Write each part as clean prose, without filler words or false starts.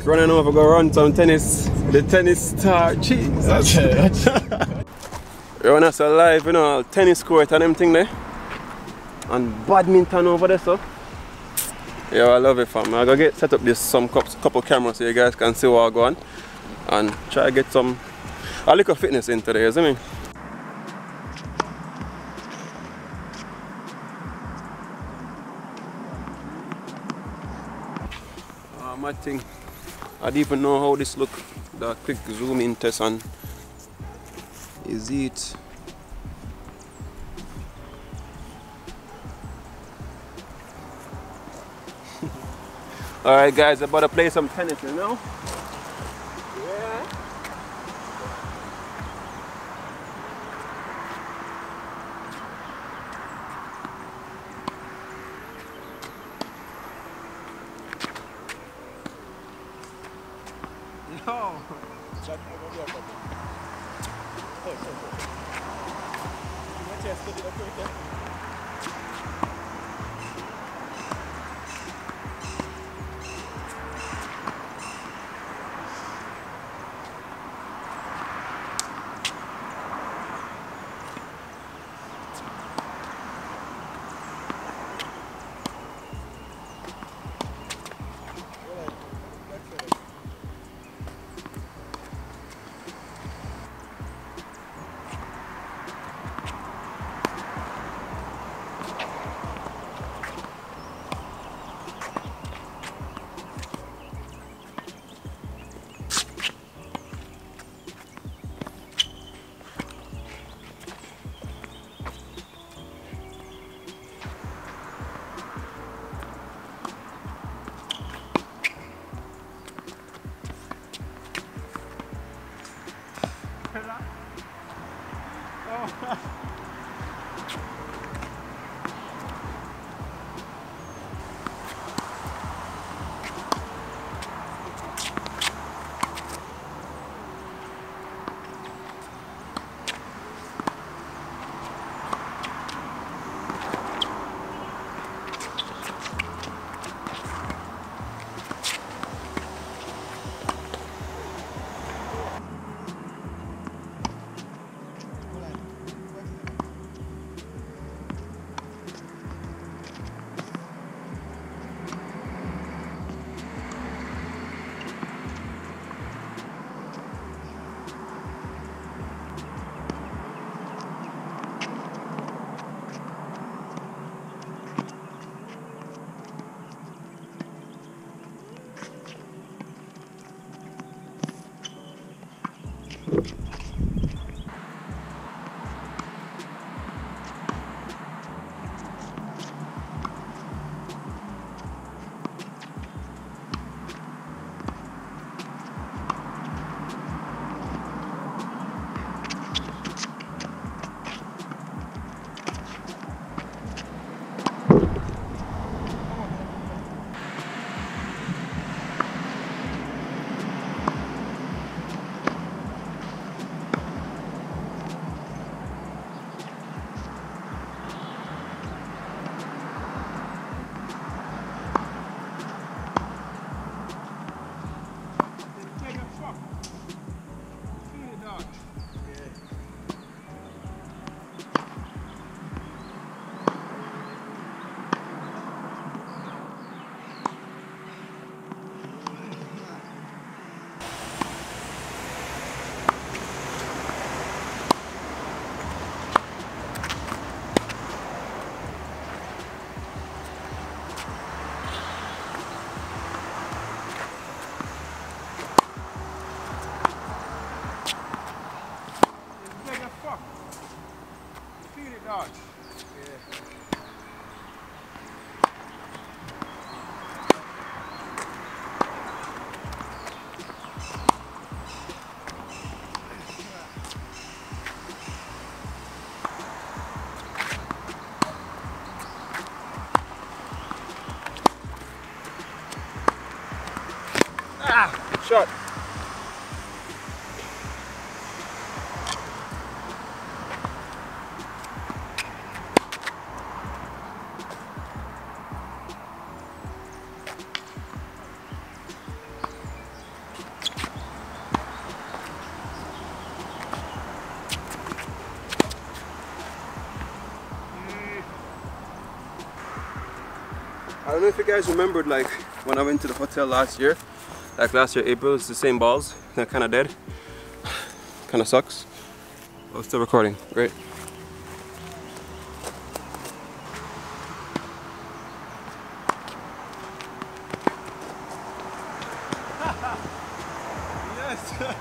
running over, go run some tennis. The tennis star, Jesus. You wanna say live, you know, tennis court and them thing there. And badminton over there, so. Yeah, I love it, fam. I gotta get set up this some couple cameras so you guys can see what I go on. And try to get some a little fitness in today, you see me? My thing, I don't even know how this look. The quick zoom in test and is it? Alright guys, about to play some tennis, you know? Yeah. No. Shot. I don't know if you guys remembered, like when I went to the hotel last year, like last year April, it's the same balls. They're kind of dead. Kind of sucks. Oh, still recording. Great. Yes.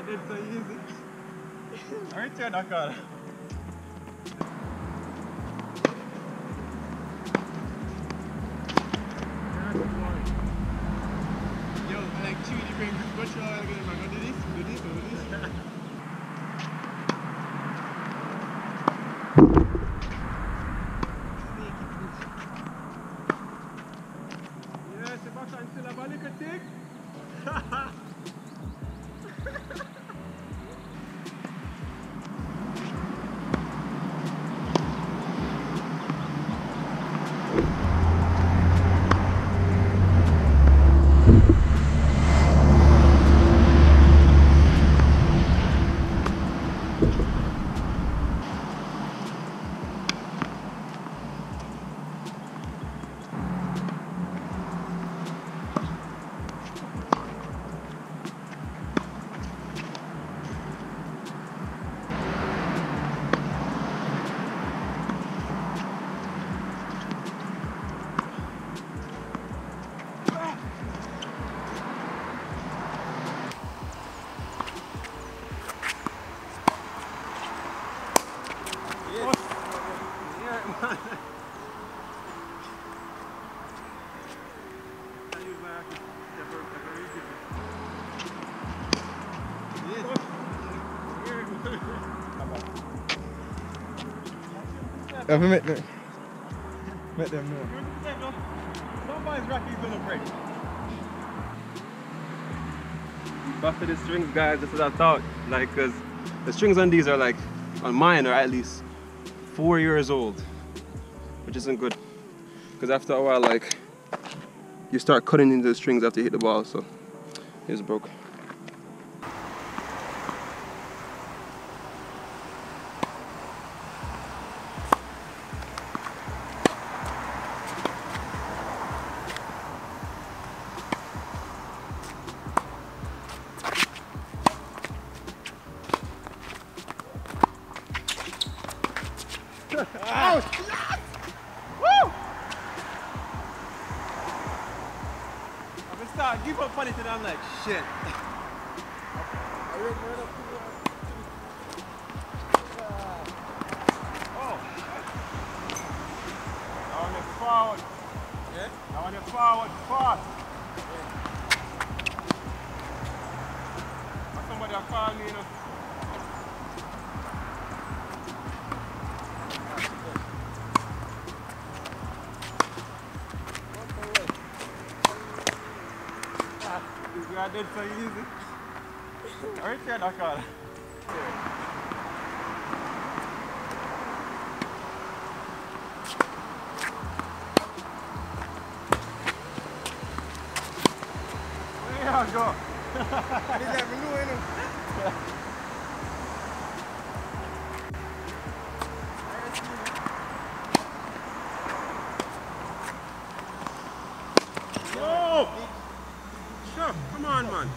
It's so easy. Aren't you, Nakara? Yo, like Chewy brings much more like do this, do this, do this. Yes, Sebastian still have a little tick. I've met them know. Somebody's Rocky's gonna break. Back to the strings, guys. This is what I thought. Like, cause the strings on these are like, on mine are at least 4 years old, which isn't good. Cause after a while, like, you start cutting into the strings after you hit the ball. So, here's broke. Ouch! Yes! Woo! I'm gonna start give up on it and I'm like, shit. Oh. Now on the forward. Yeah? Now on the forward fast. Yeah. Somebody will call me, you know. We are dead so easy. Alright, yeah, Dakar. go. I didn't even know, you know. Yo! Sure, come on, man.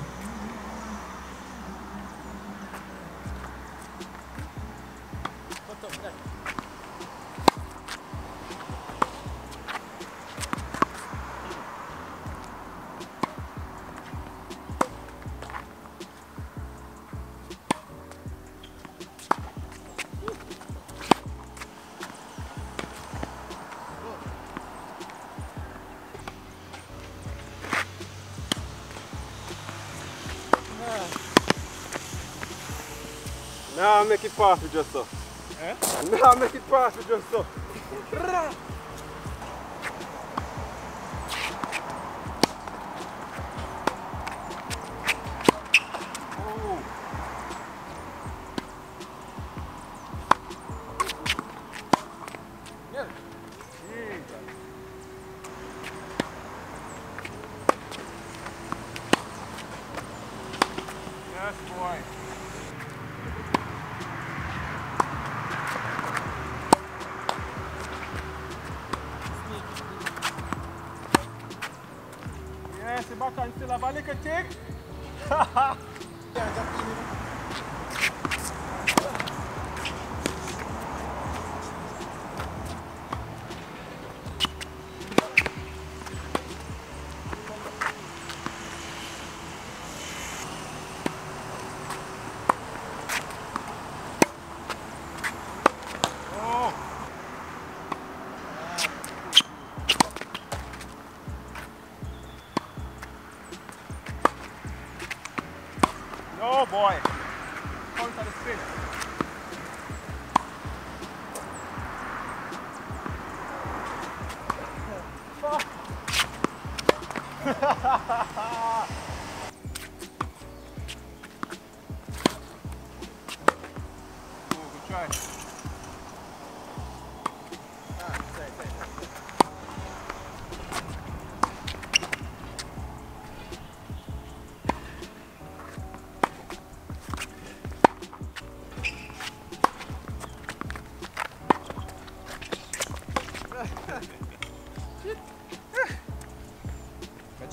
Now make it pass with just so. Eh? Now make it pass with just so. Yes, boy. Yes, the button still have a little tick. No, boy. Counter the spin. Oh, good try.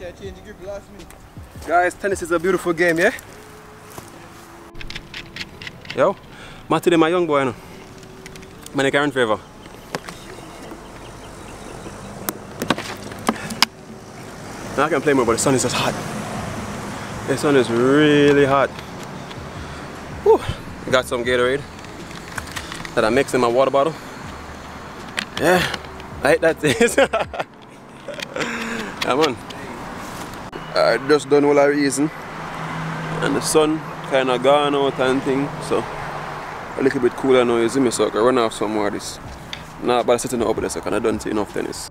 I change the grip last minute. Guys, tennis is a beautiful game, yeah? Yo, Matty, my young boy, no? Man, I can't run forever. Now I can play more, but the sun is just hot. The sun is really hot. Whew. Got some Gatorade that I mix in my water bottle. Yeah, I hate that taste. Come on. I just done all I reason. And the sun kind of gone out and thing, so a little bit cooler now, you see me, so I can run off some more of this. Nah, but I'm sitting up there, so I kind of done enough tennis.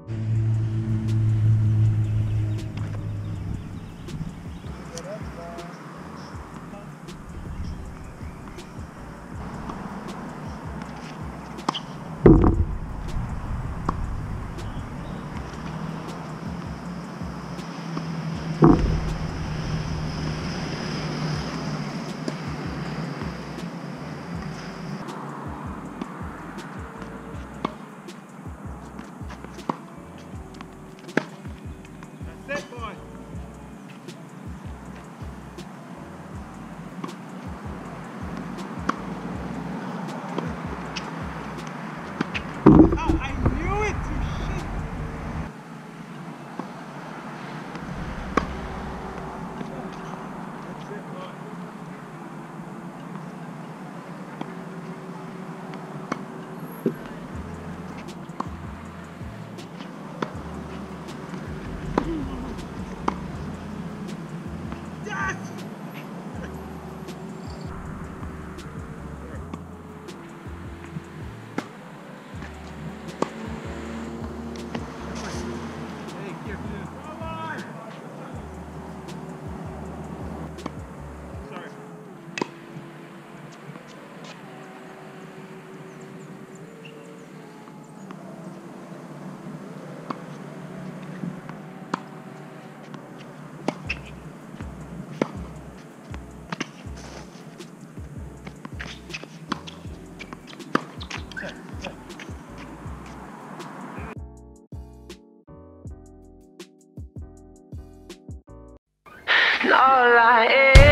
all I am.